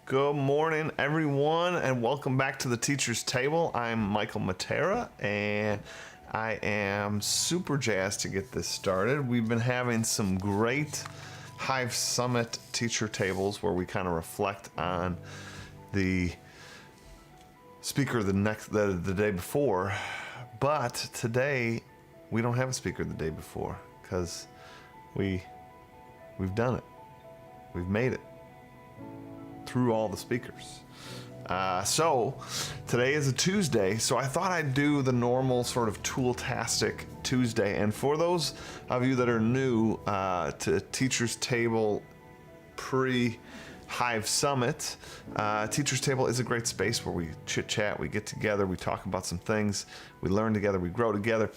Good morning, everyone, and welcome back to the Teacher's Table. I'm Michael Matera, and I am super jazzed to get this started. We've been having some great Hive Summit teacher tables where we kind of reflect on the speaker the day before, but today we don't have a speaker the day before because we've done it. We've made it through all the speakers. So today is a Tuesday, so I thought I'd do the normal sort of tool-tastic Tuesday. And for those of you that are new to Teacher's Table pre-Hive Summit, Teacher's Table is a great space where we chit-chat, we get together, we talk about some things, we learn together, we grow together.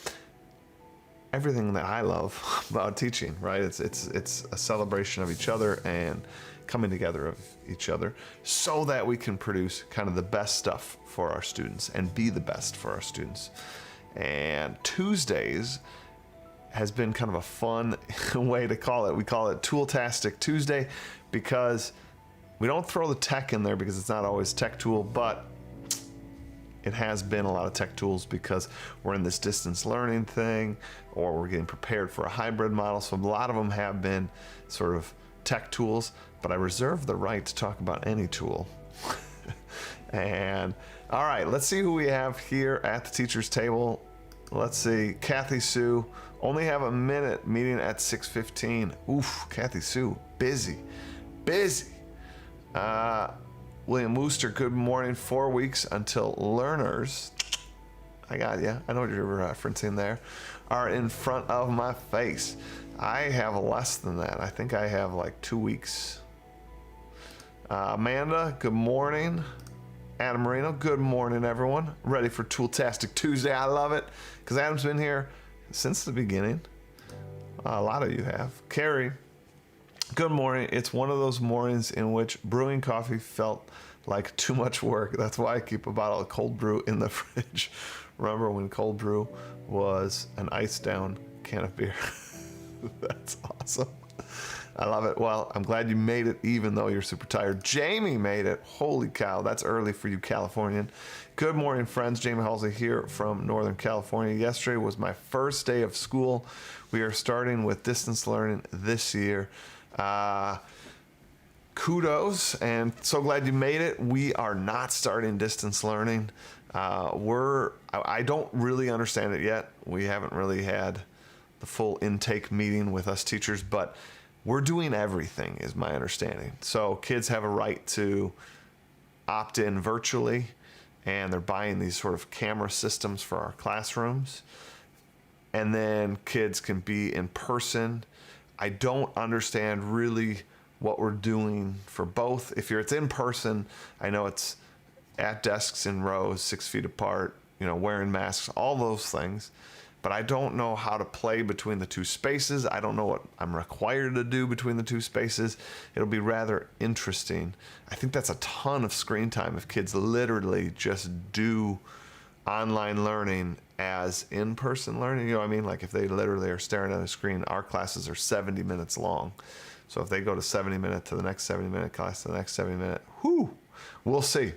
Everything that I love about teaching, right? It's a celebration of each other and coming together of each other so that we can produce kind of the best stuff for our students and be the best for our students. And Tuesdays has been kind of a fun way to call it. We call it Tool-tastic Tuesday because we don't throw the tech in there because it's not always tech tool, but it has been a lot of tech tools because we're in this distance learning thing or we're getting prepared for a hybrid model. So a lot of them have been sort of tech tools, but I reserve the right to talk about any tool. And all right, let's see who we have here at the teacher's table. Let's see, Kathy Sue, only have a minute, meeting at 6:15. Oof, Kathy Sue, busy. William Wooster, good morning. 4 weeks until learners, I got you, I know what you're referencing there, are in front of my face. I have less than that. I think I have like 2 weeks. Amanda, good morning. Adam Marino, good morning, everyone. Ready for Tool-tastic Tuesday. I love it because Adam's been here since the beginning. A lot of you have. Carrie, good morning. It's one of those mornings in which brewing coffee felt like too much work. That's why I keep a bottle of cold brew in the fridge. Remember when cold brew was an iced down can of beer? That's awesome. I love it. Well, I'm glad you made it even though you're super tired. Jamie made it. Holy cow, that's early for you, Californian. Good morning, friends. Jamie Halsey here from Northern California. Yesterday was my first day of school. We are starting with distance learning this year. Kudos, and so glad you made it. We are not starting distance learning. I don't really understand it yet. We haven't really had the full intake meeting with us teachers, but we're doing everything is my understanding. So kids have a right to opt in virtually, and they're buying these sort of camera systems for our classrooms. And then kids can be in person. I don't understand really what we're doing for both. If it's in person, I know it's at desks in rows, 6 feet apart, wearing masks, all those things. But I don't know how to play between the two spaces. I don't know what I'm required to do between the two spaces. It'll be rather interesting. I think that's a ton of screen time if kids literally just do online learning as in-person learning. You know what I mean? Like if they literally are staring at a screen, our classes are 70 minutes long. So if they go to 70 minute to the next 70 minute class to the next 70 minute, we'll see.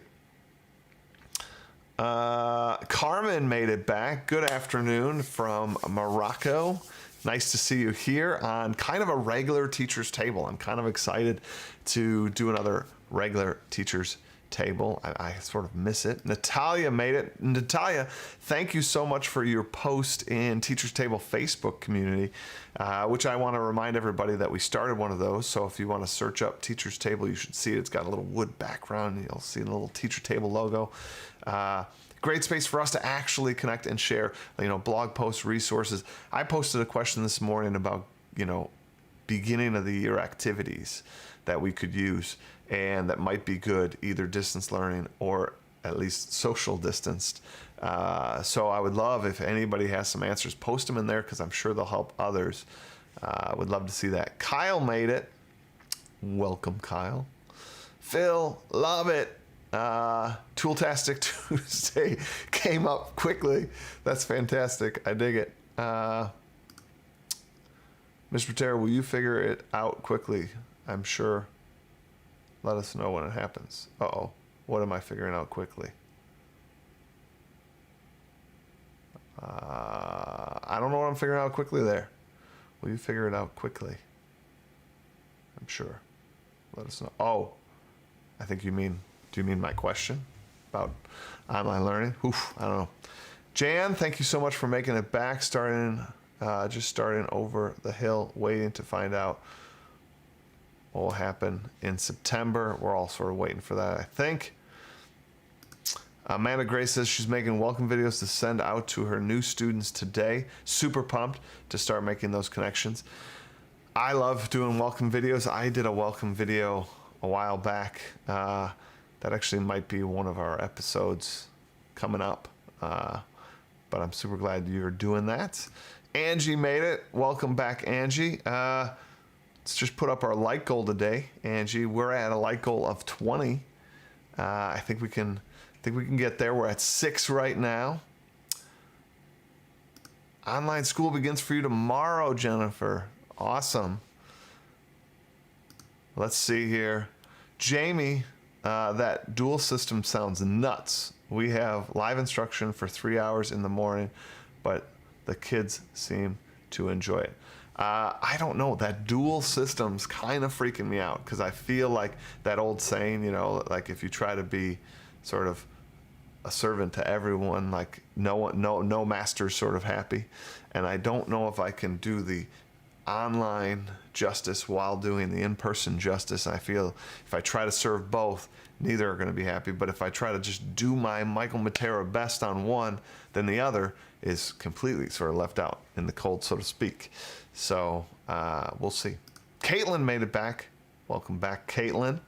Carmen made it back. Good afternoon from Morocco. Nice to see you here on kind of a regular teacher's table. I'm kind of excited to do another regular teacher's table. I sort of miss it. Natalia made it. Natalia, thank you so much for your post in Teacher's Table Facebook community, which I want to remind everybody that we started one of those. So if you want to search up Teacher's Table, you should see it. It's got a little wood background. You'll see the little Teacher Table logo. Great space for us to actually connect and share, blog posts, resources. I posted a question this morning about, beginning of the year activities that we could use and that might be good, either distance learning or at least social distanced. So I would love if anybody has some answers, post them in there because I'm sure they'll help others. I would love to see that. Kyle made it. Welcome, Kyle. Phil, love it. Tool-tastic Tuesday came up quickly. That's fantastic. I dig it. Mr. Matera, will you figure it out quickly? I'm sure Let us know when it happens. Uh-oh. What am I figuring out quickly? I don't know what I'm figuring out quickly there. Will you figure it out quickly? I'm sure. Let us know. Oh, I think do you mean my question about online learning? Oof, I don't know. Jan, thank you so much for making it back. Just starting over the hill, waiting to find out what will happen in September. We're all sort of waiting for that, I think. Amanda Gray says she's making welcome videos to send out to her new students today. Super pumped to start making those connections. I love doing welcome videos. I did a welcome video a while back. That actually might be one of our episodes coming up. But I'm super glad you're doing that. Angie made it. Welcome back, Angie. Let's just put up our like goal today, Angie. We're at a like goal of 20. I think we can get there. We're at 6 right now. Online school begins for you tomorrow, Jennifer. Awesome. Let's see here. Jamie, that dual system sounds nuts. We have live instruction for 3 hours in the morning, but the kids seem to enjoy it. I don't know. That dual system's kind of freaking me out because I feel like that old saying, like if you try to be sort of a servant to everyone, like no master's sort of happy. And I don't know if I can do the online justice while doing the in-person justice. I feel if I try to serve both, neither are going to be happy. But if I try to just do my Michael Matera best on one, then the other is completely sort of left out in the cold, so to speak. So we'll see. Caitlin made it back. Welcome back, Caitlin.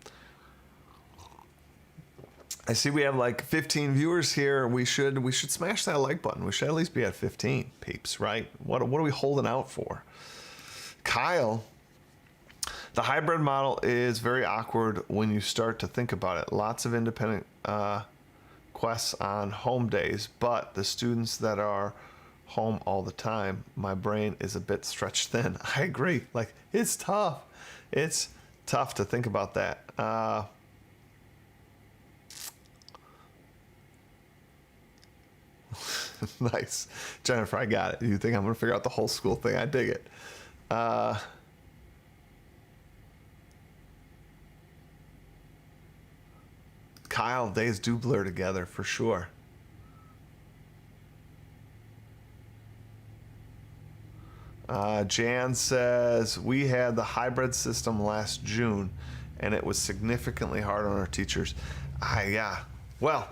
I see we have like 15 viewers here. We should smash that like button. We should at least be at 15 peeps, right? What are we holding out for? Kyle, the hybrid model is very awkward when you start to think about it. Lots of independent quests on home days, but the students that are home all the time, my brain is a bit stretched thin. I agree. Like, it's tough. It's tough to think about that. Nice. Jennifer, I got it. You think I'm going to figure out the whole school thing? I dig it. Kyle, days do blur together for sure. Jan says, we had the hybrid system last June, and it was significantly hard on our teachers. Yeah. Well,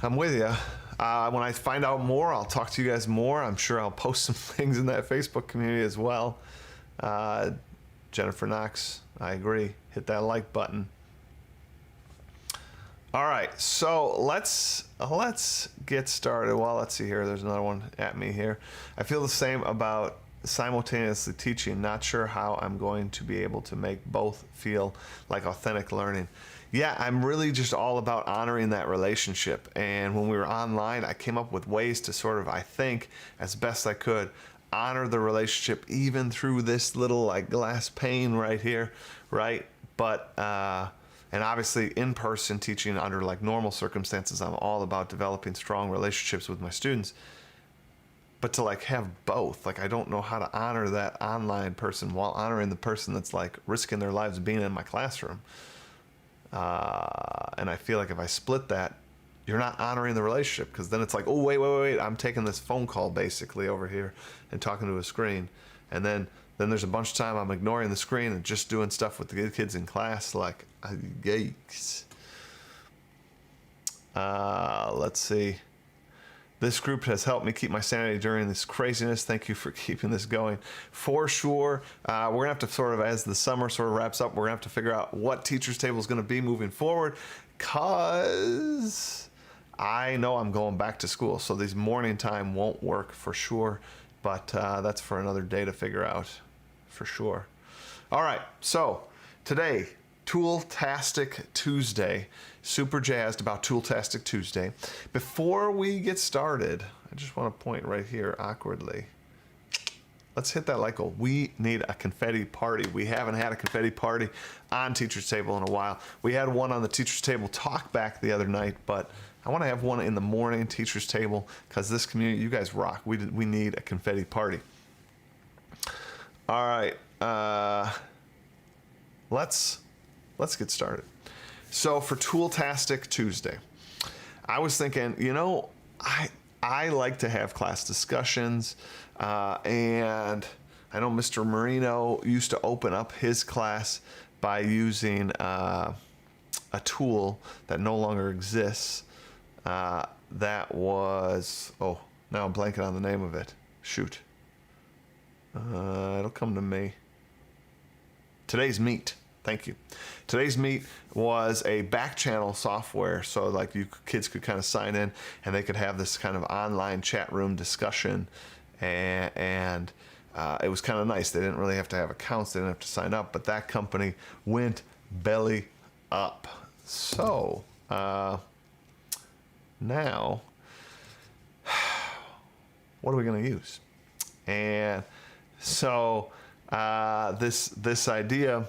I'm with you. When I find out more, I'll talk to you guys more. I'm sure I'll post some things in that Facebook community as well. Jennifer Knox, I agree. Hit that like button. All right, so let's get started. Well, let's see here. There's another one at me here. I feel the same about simultaneously teaching. Not sure how I'm going to be able to make both feel like authentic learning. Yeah, I'm really just all about honoring that relationship. And when we were online, I came up with ways to sort of, I think, as best I could, honor the relationship even through this little like glass pane right here, right? But and obviously in-person teaching under like normal circumstances, I'm all about developing strong relationships with my students. But to like have both, like I don't know how to honor that online person while honoring the person that's like risking their lives being in my classroom. And I feel like if I split that, you're not honoring the relationship, because then it's like, oh, wait, I'm taking this phone call basically over here and talking to a screen. And then there's a bunch of time I'm ignoring the screen and just doing stuff with the kids in class. Like, yikes. Let's see. This group has helped me keep my sanity during this craziness. Thank you for keeping this going. For sure, we're going to have to sort of, as the summer sort of wraps up, we're going to have to figure out what Teacher's Table is going to be moving forward, because I know I'm going back to school, so these morning time won't work for sure, but that's for another day to figure out for sure. All right, so today, Tool-tastic Tuesday. Super jazzed about Tool-tastic Tuesday. Before we get started, I just want to point right here awkwardly. Let's hit that like goal. We need a confetti party. We haven't had a confetti party on Teacher's Table in a while. We had one on the Teacher's Table talk back the other night, but I want to have one in the morning Teacher's Table because this community, you guys rock. We need a confetti party. All right, let's get started. So for Tooltastic Tuesday, I was thinking, you know, I like to have class discussions, and I know Mr. Marino used to open up his class by using a tool that no longer exists. That was, oh, now I'm blanking on the name of it. Shoot. It'll come to me. Today's Meet. Thank you. Today's Meet was a back channel software, so like you kids could kind of sign in and they could have this kind of online chat room discussion, and it was kind of nice. They didn't really have to have accounts, they didn't have to sign up, but that company went belly up. So now, what are we going to use? And so this idea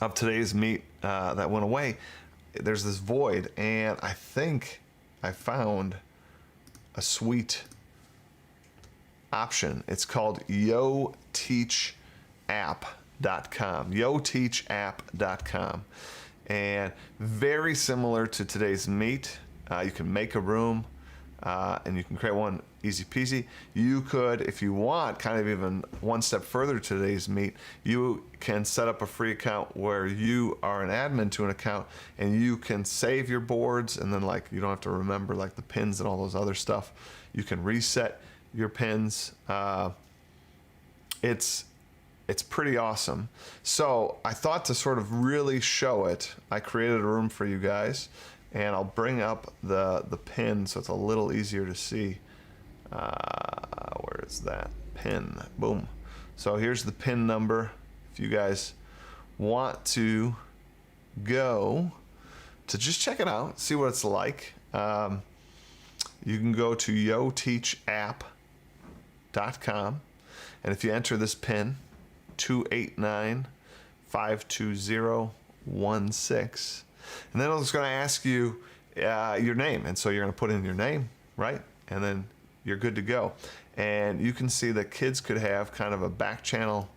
of today's Meet that went away, there's this void, and I think I found a sweet option. It's called yoteachapp.com. yoteachapp.com. And very similar to today's Meet, you can make a room, and you can create one easy peasy. You could, if you want, kind of even one step further to today's Meet, you can set up a free account where you are an admin to an account, and you can save your boards, and then like you don't have to remember like the pins and all those other stuff. You can reset your pins. It's pretty awesome. So I thought to sort of really show it, I created a room for you guys, and I'll bring up the pin so it's a little easier to see. Where is that pin? Boom. So here's the pin number. If you guys want to go to just check it out, see what it's like, you can go to yoteachapp.com, and if you enter this pin 289-520-16, and then it's going to ask you your name, and so you're going to put in your name, right? And then you're good to go. And you can see that kids could have kind of a back channel.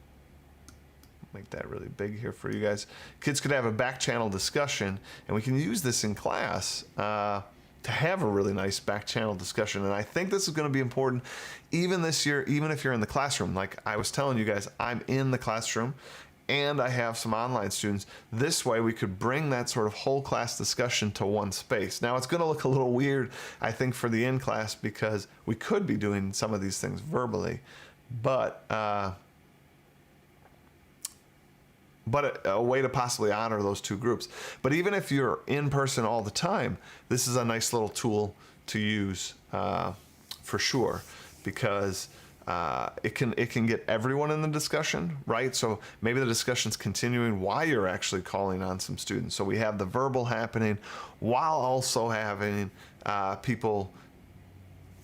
Make that really big here for you guys. Kids could have a back channel discussion, and we can use this in class to have a really nice back channel discussion. And I think this is going to be important even this year, even if you're in the classroom. Like I was telling you guys, I'm in the classroom and I have some online students. This way we could bring that sort of whole class discussion to one space. Now it's going to look a little weird, I think, for the in-class, because we could be doing some of these things verbally, but a way to possibly honor those two groups. But even if you're in person all the time, this is a nice little tool to use for sure, because it can get everyone in the discussion, right? So maybe the discussion's continuing while you're actually calling on some students. So we have the verbal happening while also having people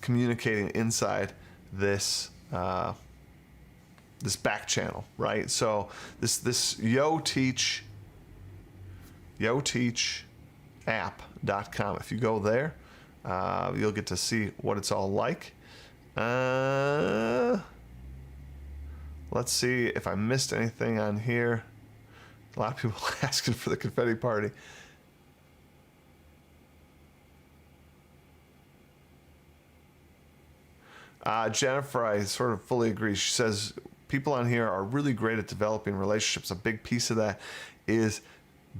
communicating inside this this back channel, right? So this yoteachapp.com. If you go there, you'll get to see what it's all like. Let's see if I missed anything on here. A lot of people asking for the confetti party. Jennifer, I sort of fully agree. She says people on here are really great at developing relationships. A big piece of that is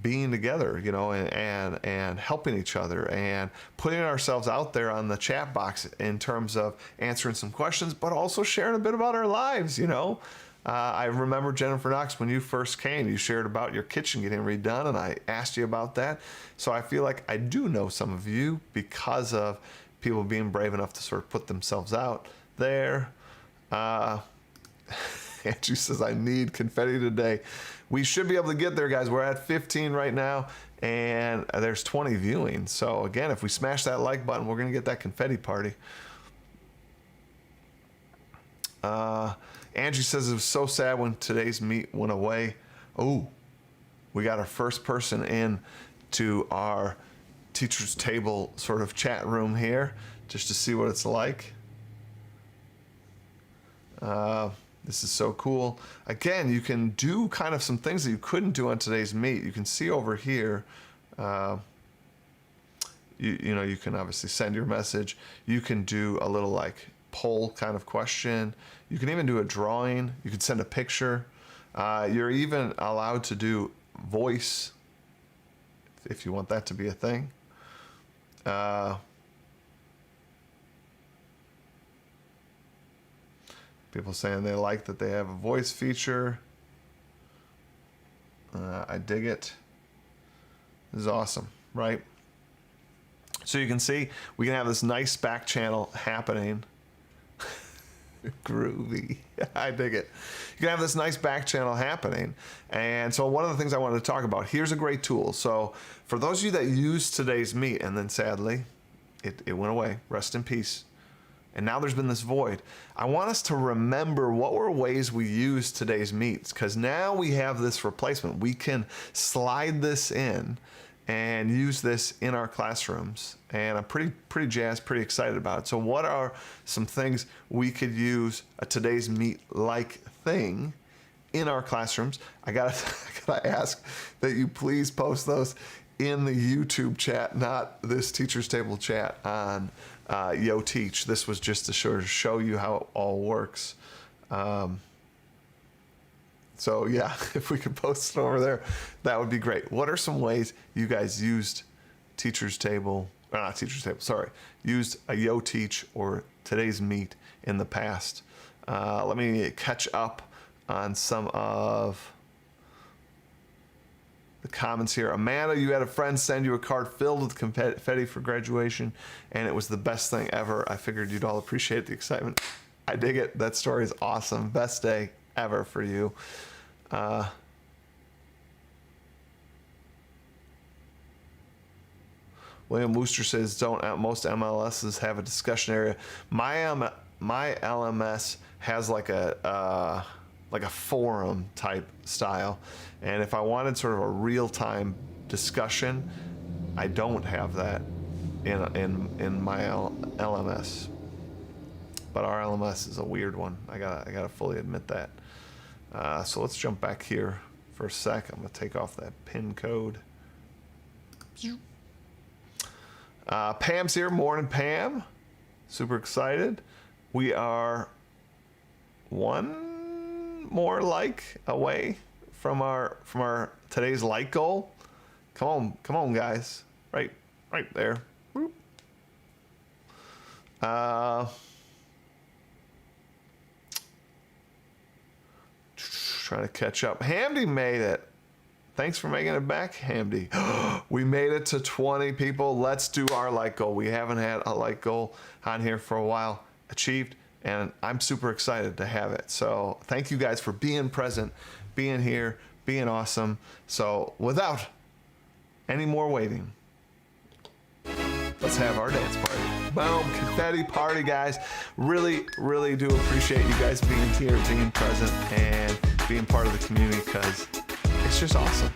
being together, you know, and helping each other and putting ourselves out there on the chat box in terms of answering some questions, but also sharing a bit about our lives, you know. I remember, Jennifer Knox, when you first came, you shared about your kitchen getting redone, and I asked you about that. So I feel like I do know some of you because of people being brave enough to sort of put themselves out there. Andrew says, I need confetti today. We should be able to get there, guys. We're at 15 right now, and there's 20 viewing. So again, if we smash that like button, we're going to get that confetti party. Angie says it was so sad when today's meet went away. Oh, we got our first person in to our teacher's table sort of chat room here just to see what it's like. This is so cool. Again, you can do kind of some things that you couldn't do on today's meet. You can see over here, you know, you can obviously send your message. You can do a little like poll kind of question. You can even do a drawing. You can send a picture. You're even allowed to do voice if you want that to be a thing. People saying they like that they have a voice feature. I dig it. This is awesome, right? So you can see we can have this nice back channel happening. Groovy. I dig it. You can have this nice back channel happening. And so one of the things I wanted to talk about, here's a great tool. So for those of you that used today's meet and then sadly it went away, rest in peace. And now there's been this void. I want us to remember what were ways we used today's meets, because now we have this replacement. We can slide this in and use this in our classrooms. And I'm pretty jazzed, pretty excited about it. So what are some things we could use a today's meet like thing in our classrooms? I gotta ask that you please post those in the YouTube chat, not this teacher's table chat on Yo Teach. This was just to sort of show you how it all works. So yeah, if we could post it over there, that would be great. What are some ways you guys used teacher's table, or not teacher's table, sorry, used a Yo Teach or today's meet in the past? Let me catch up on some of the comments here. Amanda, you had a friend send you a card filled with confetti for graduation, and it was the best thing ever. I figured you'd all appreciate the excitement. I dig it. That story is awesome. Best day ever for you. William Wooster says, don't most MLSs have a discussion area? My LMS has like a forum type style, and if I wanted sort of a real-time discussion, I don't have that in my LMS. But our LMS is a weird one. I gotta fully admit that. So let's jump back here for a sec. I'm gonna take off that pin code. Pam's here. Morning, Pam. Super excited. We are one more like away from our today's like goal. Come on, guys. Right there. Whoop. Trying to catch up. Hamdi made it. Thanks for making it back, Hamdi. We made it to 20 people. Let's do our like goal. We haven't had a like goal on here for a while. Achieved, and I'm super excited to have it. So thank you guys for being present, being here, being awesome. So without any more waiting, let's have our dance party. Boom, confetti party, guys. Really, really do appreciate you guys being here, being present, and being part of the community, because it's just awesome.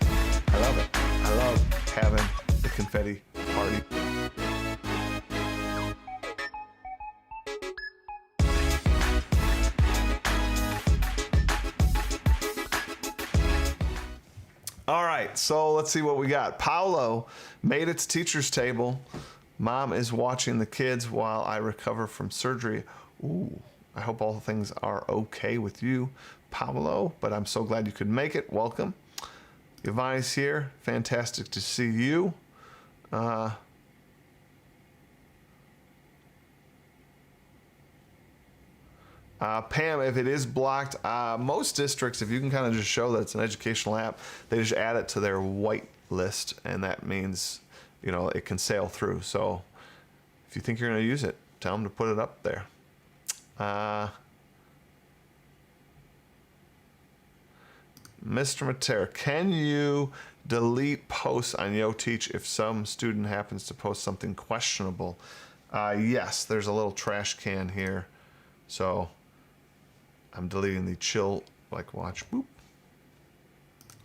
I love it. I love having the confetti party. All right, so let's see what we got. Paolo made it to teacher's table. Mom is watching the kids while I recover from surgery. Ooh, I hope all things are okay with you, Paolo, but I'm so glad you could make it. Welcome. Yvonne's here. Fantastic to see you. Pam, if it is blocked, most districts, if you can kind of just show that it's an educational app, they just add it to their white list, and that means, you know, it can sail through. So if you think you're going to use it, tell them to put it up there. Mr. Matera, can you delete posts on Yo Teach if some student happens to post something questionable? Yes, there's a little trash can here. So I'm deleting the chill, like watch, boop.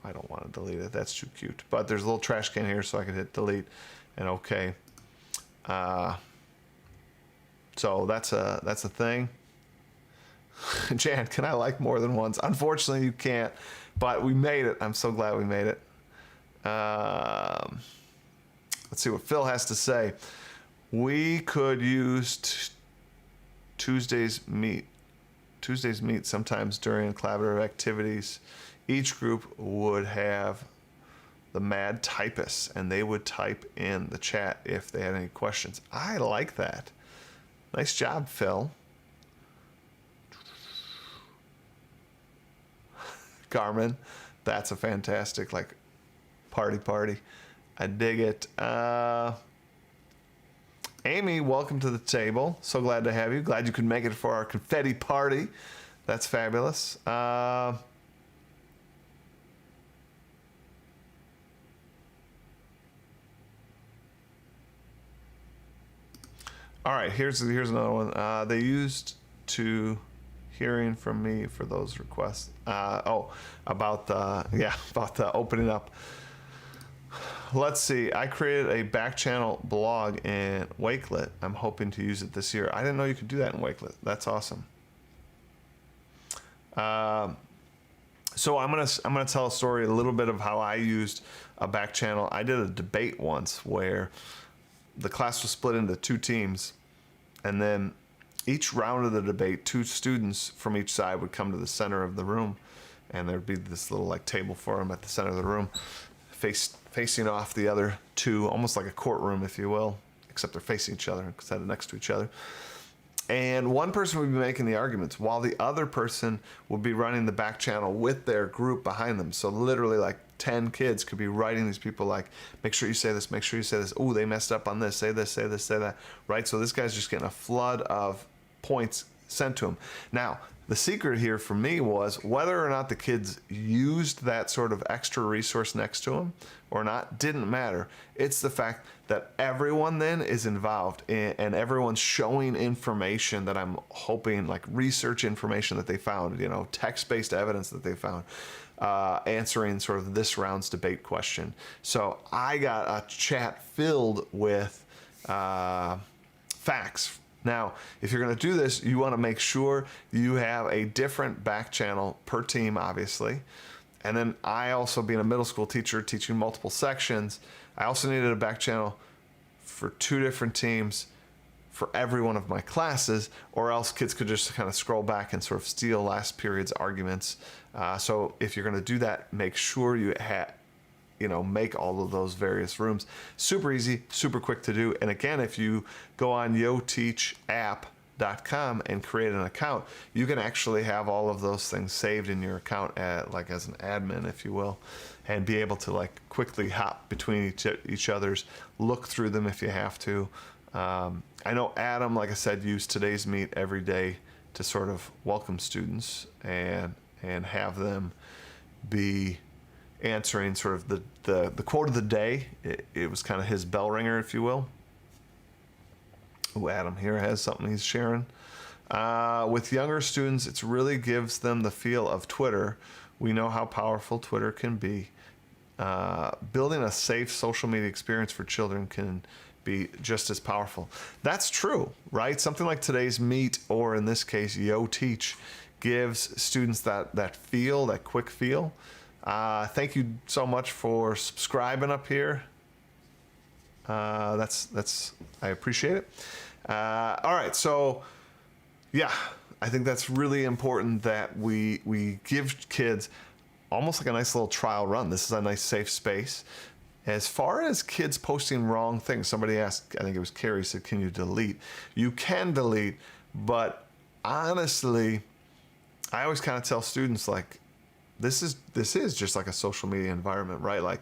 I don't want to delete it, that's too cute. But there's a little trash can here, so I can hit delete and okay. So that's a thing. Jan, can I like more than once? Unfortunately, you can't, but we made it. I'm so glad we made it. Let's see what Phil has to say. We could use Tuesday's meet sometimes during collaborative activities. Each group would have the mad typists, and they would type in the chat if they had any questions. I like that. Nice job, Phil. Carmen, that's a fantastic, like, party. I dig it. Amy, welcome to the table. So glad to have you. Glad you could make it for our confetti party. That's fabulous. All right, here's another one. They used to hearing from me for those requests. About the opening up. Let's see. I created a back channel blog in Wakelet. I'm hoping to use it this year. I didn't know you could do that in Wakelet. That's awesome. So I'm gonna tell a story, a little bit of how I used a back channel. I did a debate once where the class was split into two teams, and then each round of the debate, two students from each side would come to the center of the room, and there'd be this little like table for them at the center of the room, facing off the other two, almost like a courtroom, if you will, except they're facing each other instead of next to each other. And one person would be making the arguments while the other person would be running the back channel with their group behind them. So literally like 10 kids could be writing these people like, make sure you say this, make sure you say this. Oh, they messed up on this, say this, say this, say that. Right? So this guy's just getting a flood of points sent to him. Now, the secret here for me was whether or not the kids used that sort of extra resource next to them or not didn't matter. It's the fact that everyone then is involved and everyone's showing information that I'm hoping, like research information that they found, you know, text-based evidence that they found, answering sort of this round's debate question. So I got a chat filled with facts. Now, if you're going to do this, you want to make sure you have a different back channel per team, obviously. And then I also, being a middle school teacher, teaching multiple sections, I also needed a back channel for two different teams for every one of my classes, or else kids could just kind of scroll back and sort of steal last period's arguments. So if you're going to do that, make sure you make all of those various rooms. Super easy, super quick to do. And again, if you go on yoteachapp.com and create an account, you can actually have all of those things saved in your account as an admin, if you will, and be able to like quickly hop between each other's, look through them if you have to. I know Adam, like I said, used Today's Meet every day to sort of welcome students and have them be answering sort of the quote of the day. It was kind of his bell ringer, if you will. Oh, Adam here has something he's sharing. With younger students, it really gives them the feel of Twitter. We know how powerful Twitter can be. Building a safe social media experience for children can be just as powerful. That's true, right? Something like Today's Meet, or in this case, Yo Teach, gives students that feel, that quick feel. Thank you so much for subscribing up here. That's I appreciate it. All right, so yeah, I think that's really important that we give kids almost like a nice little trial run. This is a nice safe space. As far as kids posting wrong things, somebody asked, I think it was Carrie, said, can you delete? You can delete, but honestly, I always kind of tell students, like, this is just like a social media environment, right? Like,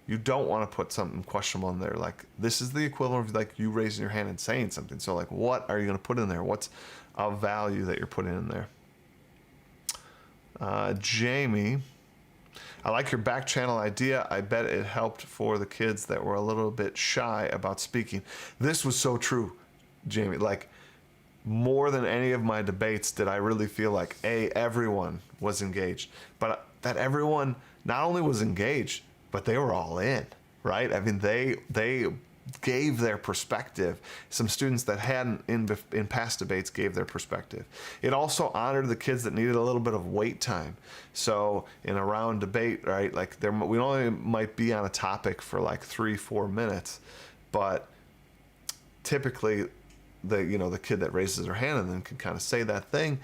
you don't want to put something questionable in there. Like, this is the equivalent of like you raising your hand and saying something. So like, what are you going to put in there? What's of value that you're putting in there? Jamie, I like your back channel idea. I bet it helped for the kids that were a little bit shy about speaking. This was so true, Jamie. Like, more than any of my debates did I really feel like everyone was engaged, but that everyone not only was engaged, but they were all in, right? I mean, they gave their perspective. Some students that hadn't in past debates gave their perspective. It also honored the kids that needed a little bit of wait time. So in a round debate, right, like we only might be on a topic for like 3-4 minutes, but typically the kid that raises their hand and then can kind of say that thing,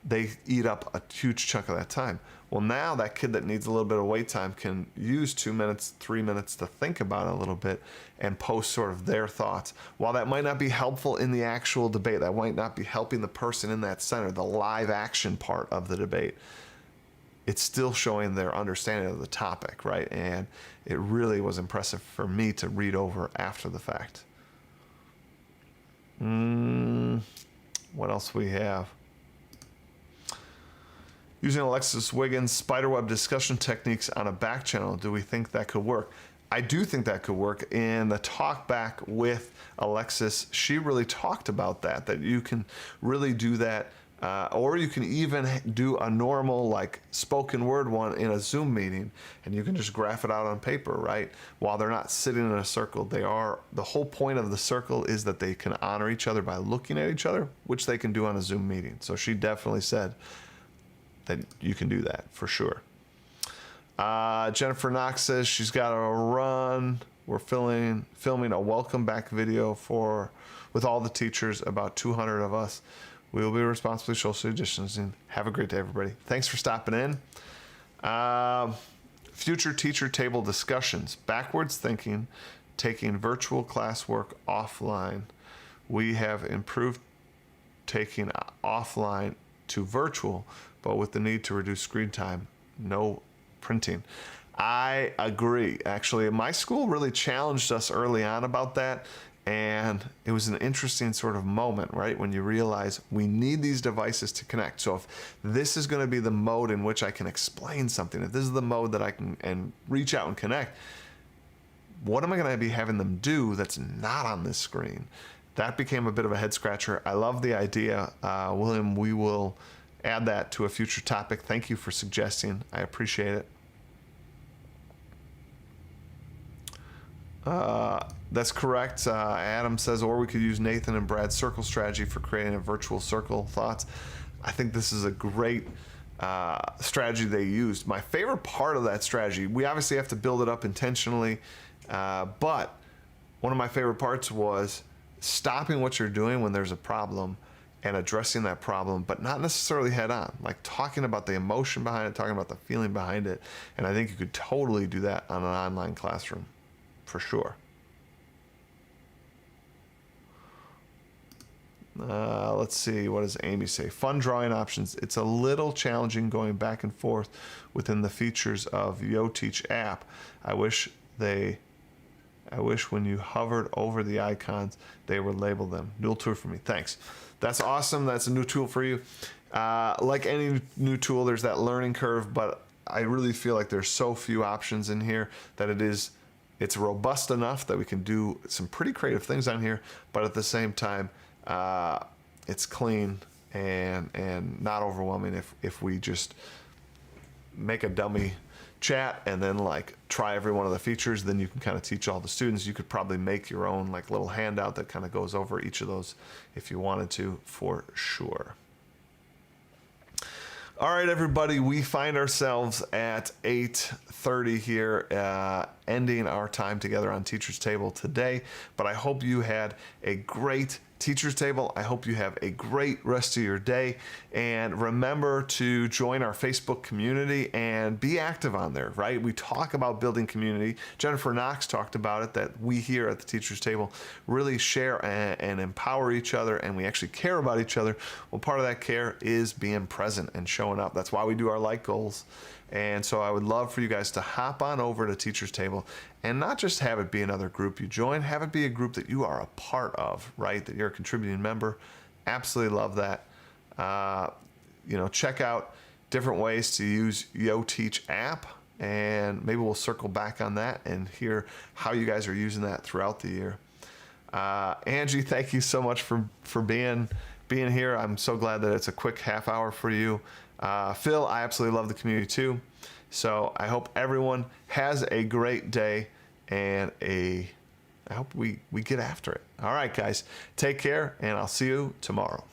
they eat up a huge chunk of that time. Well, now that kid that needs a little bit of wait time can use 2 minutes, 3 minutes to think about it a little bit and post sort of their thoughts. While that might not be helpful in the actual debate, that might not be helping the person in that center, the live action part of the debate, it's still showing their understanding of the topic, right? And it really was impressive for me to read over after the fact. What else we have? Using Alexis Wiggins' spiderweb discussion techniques on a back channel, do we think that could work? I do think that could work. In the talk back with Alexis, she really talked about that you can really do that, or you can even do a normal like spoken word one in a Zoom meeting, and you can just graph it out on paper, right? While they're not sitting in a circle, the whole point of the circle is that they can honor each other by looking at each other, which they can do on a Zoom meeting. So she definitely said that you can do that for sure. Jennifer Knox says she's got to run. We're filming a welcome back video with all the teachers, about 200 of us. We will be responsibly social distancing. Have a great day, everybody. Thanks for stopping in. Future teacher table discussions. Backwards thinking, taking virtual classwork offline. We have improved taking offline to virtual, but with the need to reduce screen time, no printing. I agree. Actually, my school really challenged us early on about that, and it was an interesting sort of moment, right? When you realize we need these devices to connect. So if this is going to be the mode in which I can explain something, if this is the mode that I can and reach out and connect, what am I going to be having them do that's not on this screen? That became a bit of a head scratcher. I love the idea. William, we will add that to a future topic. Thank you for suggesting. I appreciate it. That's correct. Adam says, or we could use Nathan and Brad's circle strategy for creating a virtual circle. Thoughts? I think this is a great strategy they used. My favorite part of that strategy, we obviously have to build it up intentionally, but one of my favorite parts was stopping what you're doing when there's a problem and addressing that problem, but not necessarily head on, like talking about the emotion behind it, talking about the feeling behind it. And I think you could totally do that on an online classroom, for sure. Let's see, what does Amy say? Fun drawing options. It's a little challenging going back and forth within the features of YoTeach app. I wish when you hovered over the icons, they would label them. New tool for me. Thanks. That's awesome. That's a new tool for you. Like any new tool, there's that learning curve, but I really feel like there's so few options in here that it's robust enough that we can do some pretty creative things on here, but at the same time, it's clean and not overwhelming if we just make a dummy chat and then like try every one of the features. Then you can kind of teach all the students. You could probably make your own like little handout that kind of goes over each of those if you wanted to, for sure. All right, everybody, we find ourselves at 8:30 here, ending our time together on Teacher's Table today, but I hope you had a great Teacher's Table. I hope you have a great rest of your day, and remember to join our Facebook community and be active on there, right? We talk about building community. Jennifer Knox talked about it, that we here at the Teacher's Table really share and empower each other, and we actually care about each other. Well, part of that care is being present and showing up. That's why we do our like goals. And so I would love for you guys to hop on over to Teacher's Table and not just have it be another group you join, have it be a group that you are a part of, right? That you're a contributing member. Absolutely love that. Check out different ways to use YoTeach app, and maybe we'll circle back on that and hear how you guys are using that throughout the year. Angie, thank you so much for being being here. I'm so glad that it's a quick half hour for you. Phil, I absolutely love the community too. So I hope everyone has a great day, and I hope we get after it. All right, guys, take care, and I'll see you tomorrow.